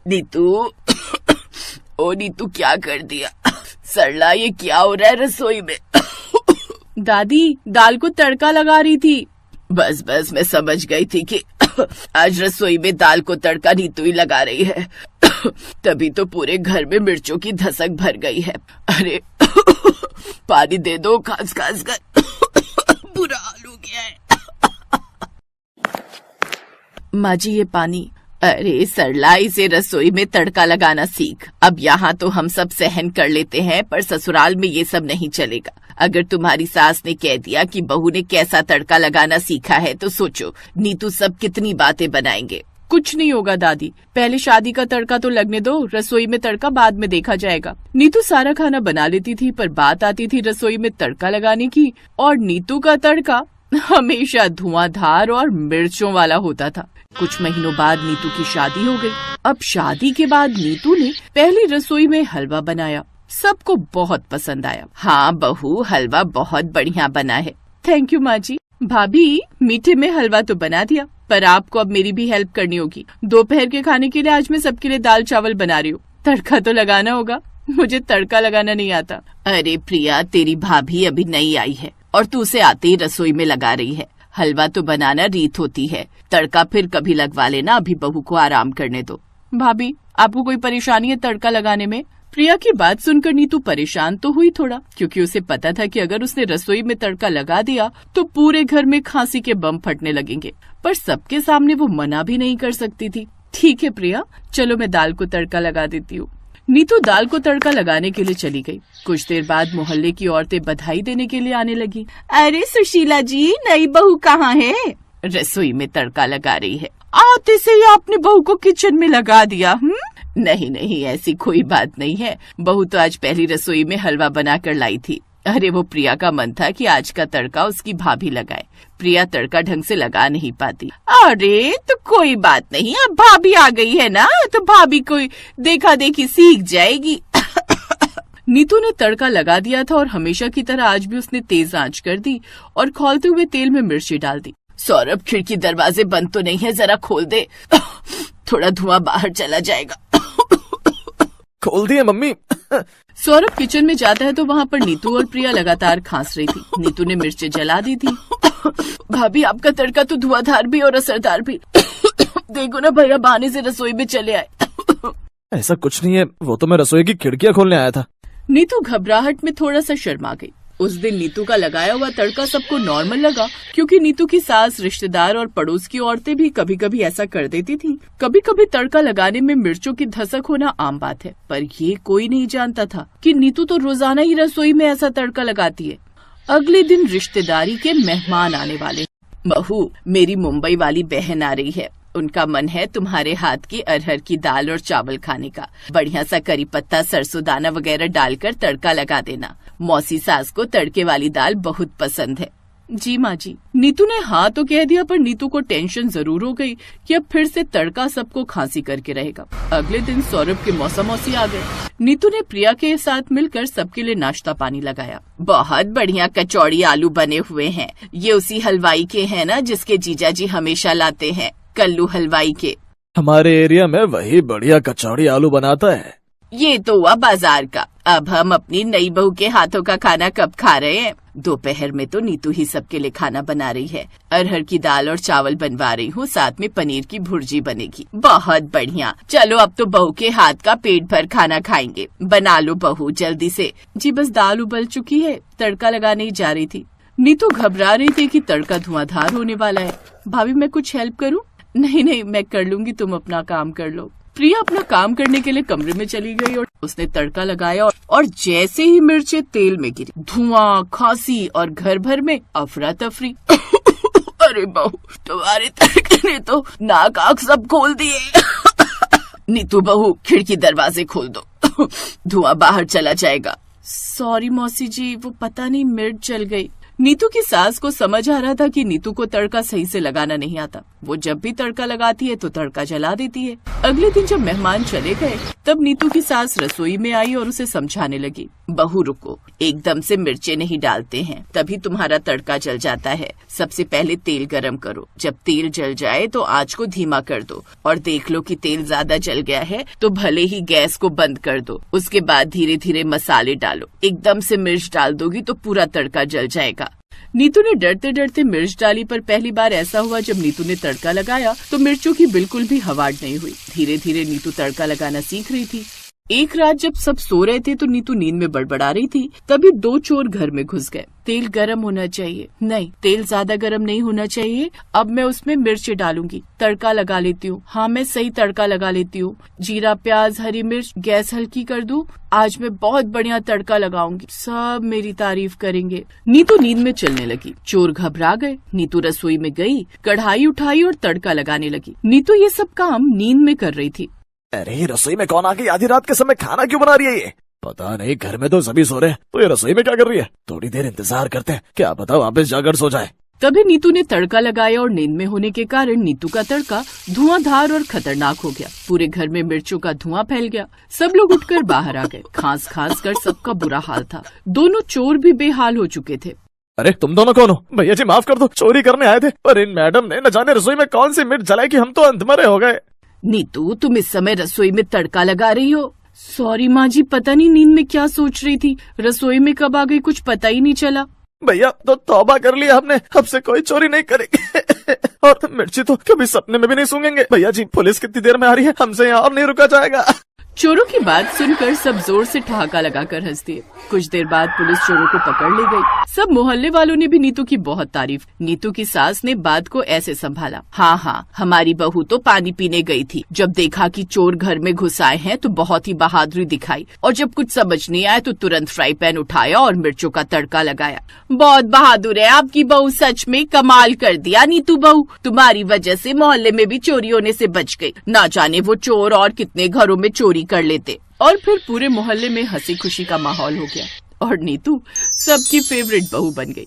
नीतू ओ नीतू, क्या कर दिया? सरला, ये क्या हो रहा है रसोई में? दादी, दाल को तड़का लगा रही थी। बस बस, मैं समझ गई थी कि आज रसोई में दाल को तड़का नीतू ही लगा रही है। तभी तो पूरे घर में मिर्चों की धसक भर गई है। अरे पानी दे दो, खास खास कर बुरा हाल हो गया है। माँ जी, ये पानी। अरे सरला, इसे रसोई में तड़का लगाना सीख। अब यहाँ तो हम सब सहन कर लेते हैं, पर ससुराल में ये सब नहीं चलेगा। अगर तुम्हारी सास ने कह दिया कि बहू ने कैसा तड़का लगाना सीखा है, तो सोचो नीतू सब कितनी बातें बनाएंगे। कुछ नहीं होगा दादी, पहले शादी का तड़का तो लगने दो, रसोई में तड़का बाद में देखा जाएगा। नीतू सारा खाना बना लेती थी, पर बात आती थी रसोई में तड़का लगाने की, और नीतू का तड़का हमेशा धुआंधार और मिर्चों वाला होता था। कुछ महीनों बाद नीतू की शादी हो गई। अब शादी के बाद नीतू ने पहली रसोई में हलवा बनाया। सबको बहुत पसंद आया। हाँ बहू, हलवा बहुत बढ़िया बना है। थैंक यू माँ जी। भाभी, मीठे में हलवा तो बना दिया, पर आपको अब मेरी भी हेल्प करनी होगी। दोपहर के खाने के लिए आज मैं सबके लिए दाल चावल बना रही हूँ। तड़का तो लगाना होगा, मुझे तड़का लगाना नहीं आता। अरे प्रिया, तेरी भाभी अभी नई आई है और तू उसे आते ही रसोई में लगा रही है। हलवा तो बनाना रीत होती है, तड़का फिर कभी लगवा लेना। अभी बहू को आराम करने दो। भाभी, आपको कोई परेशानी है तड़का लगाने में? प्रिया की बात सुनकर नीतू परेशान तो हुई थोड़ा, क्योंकि उसे पता था कि अगर उसने रसोई में तड़का लगा दिया तो पूरे घर में खांसी के बम फटने लगेंगे। पर सबके सामने वो मना भी नहीं कर सकती थी। ठीक है प्रिया, चलो मैं दाल को तड़का लगा देती हूँ। नीतू दाल को तड़का लगाने के लिए चली गई। कुछ देर बाद मोहल्ले की औरतें बधाई देने के लिए आने लगी। अरे सुशीला जी, नई बहू कहाँ है? रसोई में तड़का लगा रही है। आते से ही आपने बहू को किचन में लगा दिया। नहीं नहीं, ऐसी कोई बात नहीं है। बहू तो आज पहली रसोई में हलवा बना कर लाई थी। अरे वो प्रिया का मन था कि आज का तड़का उसकी भाभी लगाए। प्रिया तड़का ढंग से लगा नहीं पाती। अरे तो कोई बात नहीं, अब भाभी आ गई है ना, तो भाभी को देखा देखी सीख जाएगी। नीतू ने तड़का लगा दिया था और हमेशा की तरह आज भी उसने तेज आंच कर दी और खौलते हुए तेल में मिर्ची डाल दी। सौरभ, खिड़की दरवाजे बंद तो नहीं है? जरा खोल दे, थोड़ा धुआं बाहर चला जाएगा। खोल दिए मम्मी। सौरभ किचन में जाता है तो वहाँ पर नीतू और प्रिया लगातार खांस रही थी। नीतू ने मिर्चें जला दी थी। भाभी, आपका तड़का तो धुआंधार भी और असरदार भी। देखो ना, भैया बहाने से रसोई में चले आए। ऐसा कुछ नहीं है, वो तो मैं रसोई की खिड़कियाँ खोलने आया था। नीतू घबराहट में थोड़ा सा शर्मा गई। उस दिन नीतू का लगाया हुआ तड़का सबको नॉर्मल लगा, क्योंकि नीतू की सास, रिश्तेदार और पड़ोस की औरतें भी कभी कभी ऐसा कर देती थी। कभी कभी तड़का लगाने में मिर्चों की धसक होना आम बात है, पर ये कोई नहीं जानता था कि नीतू तो रोजाना ही रसोई में ऐसा तड़का लगाती है। अगले दिन रिश्तेदारी के मेहमान आने वाले। बहू, मेरी मुंबई वाली बहन आ रही है। उनका मन है तुम्हारे हाथ की अरहर की दाल और चावल खाने का। बढ़िया सा करी पत्ता, सरसों दाना वगैरह डालकर तड़का लगा देना। मौसी सास को तड़के वाली दाल बहुत पसंद है। जी माँ जी। नीतू ने हाँ तो कह दिया, पर नीतू को टेंशन जरूर हो गई कि अब फिर से तड़का सबको खांसी करके रहेगा। अगले दिन सौरभ के मौसी आ गए। नीतू ने प्रिया के साथ मिलकर सबके लिए नाश्ता पानी लगाया। बहुत बढ़िया कचौड़ी आलू बने हुए हैं। ये उसी हलवाई के हैं ना, जिसके जीजा जी हमेशा लाते हैं, कल्लू हलवाई के। हमारे एरिया में वही बढ़िया कचौड़ी आलू बनाता है। ये तो हुआ बाजार का। अब हम अपनी नई बहू के हाथों का खाना कब खा रहे हैं? दोपहर में तो नीतू ही सबके लिए खाना बना रही है। अरहर की दाल और चावल बनवा रही हूँ, साथ में पनीर की भुर्जी बनेगी। बहुत बढ़िया। चलो अब तो बहू के हाथ का पेट भर खाना खाएंगे। बना लो बहू जल्दी से। जी बस दाल उबल चुकी है, तड़का लगाने ही जा रही थी। नीतू घबरा रही थी कि तड़का धुआंधार होने वाला है। भाभी, मैं कुछ हेल्प करूँ? नहीं नहीं, मैं कर लूंगी, तुम अपना काम कर लो। प्रिया अपना काम करने के लिए कमरे में चली गई और उसने तड़का लगाया और जैसे ही मिर्चें तेल में गिरी, धुआं, खांसी और घर भर में अफरा तफरी। अरे बहू, तुम्हारे तड़के ने तो नाक आँख सब खोल दिए। नीतू बहू, खिड़की दरवाजे खोल दो, धुआं बाहर चला जाएगा। सॉरी मौसी जी, वो पता नहीं मिर्च जल गई। नीतू की सास को समझ आ रहा था कि नीतू को तड़का सही से लगाना नहीं आता। वो जब भी तड़का लगाती है तो तड़का जला देती है। अगले दिन जब मेहमान चले गए तब नीतू की सास रसोई में आई और उसे समझाने लगी, बहू रुको, एकदम से मिर्चे नहीं डालते हैं, तभी तुम्हारा तड़का जल जाता है। सबसे पहले तेल गरम करो, जब तेल जल जाए तो आंच को धीमा कर दो और देख लो कि तेल ज्यादा जल गया है तो भले ही गैस को बंद कर दो। उसके बाद धीरे धीरे मसाले डालो, एकदम से मिर्च डाल दोगी तो पूरा तड़का जल जाएगा। नीतू ने डरते डरते मिर्च डाली, पर पहली बार ऐसा हुआ जब नीतू ने तड़का लगाया तो मिर्चों की बिल्कुल भी हवाड़ नहीं हुई। धीरे धीरे नीतू तड़का लगाना सीख रही थी। एक रात जब सब सो रहे थे तो नीतू नींद में बड़बड़ा रही थी, तभी 2 चोर घर में घुस गए। तेल गरम होना चाहिए, नहीं तेल ज्यादा गरम नहीं होना चाहिए, अब मैं उसमें मिर्च डालूंगी, तड़का लगा लेती हूँ। हाँ मैं सही तड़का लगा लेती हूँ, जीरा प्याज हरी मिर्च, गैस हल्की कर दूं, आज मैं बहुत बढ़िया तड़का लगाऊंगी, सब मेरी तारीफ करेंगे। नीतू नींद में चलने लगी। चोर घबरा गए। नीतू रसोई में गई, कढ़ाई उठाई और तड़का लगाने लगी। नीतू ये सब काम नींद में कर रही थी। अरे रसोई में कौन आ गई आधी रात के समय? खाना क्यों बना रही है ये? पता नहीं, घर में तो सभी सो रहे हैं, तो ये रसोई में क्या कर रही है? थोड़ी देर इंतजार करते हैं, क्या पता वापस जाकर सो जाए। तभी नीतू ने तड़का लगाया और नींद में होने के कारण नीतू का तड़का धुआंधार और खतरनाक हो गया। पूरे घर में मिर्चों का धुआं फैल गया। सब लोग उठकर बाहर आ गए। खास खास कर सबका बुरा हाल था। दोनों चोर भी बेहाल हो चुके थे। अरे तुम दोनों कौन हो? भैया जी माफ कर दो, चोरी करने आए थे, पर इन मैडम ने न जाने रसोई में कौन सी मिर्च जलाई कि हम तो अंधमरे हो गए। नीतू तुम इस समय रसोई में तड़का लगा रही हो? सॉरी माँ जी, पता नहीं नींद में क्या सोच रही थी, रसोई में कब आ गई कुछ पता ही नहीं चला। भैया तो तौबा कर लिया हमने, अब से कोई चोरी नहीं करेगी और मिर्ची तो कभी सपने में भी नहीं सूंघेंगे। भैया जी पुलिस कितनी देर में आ रही है, हमसे यहाँ और नहीं रुका जाएगा। चोरों की बात सुनकर सब जोर से ठहाका लगाकर हंस दिए। कुछ देर बाद पुलिस चोरों को पकड़ ले गई। सब मोहल्ले वालों ने भी नीतू की बहुत तारीफ। नीतू की सास ने बात को ऐसे संभाला, हाँ हमारी बहू तो पानी पीने गई थी, जब देखा कि चोर घर में घुस आए हैं तो बहुत ही बहादुरी दिखाई, और जब कुछ समझ नहीं आया तो तुरंत फ्राई पैन उठाया और मिर्चों का तड़का लगाया। बहुत बहादुर है आपकी बहू, सच में कमाल कर दिया नीतू बहू, तुम्हारी वजह से मोहल्ले में भी चोरी होने से बच गई। ना जाने वो चोर और कितने घरों में चोरी कर लेते। और फिर पूरे मोहल्ले में हंसी खुशी का माहौल हो गया और नीतू सबकी फेवरेट बहू बन गई।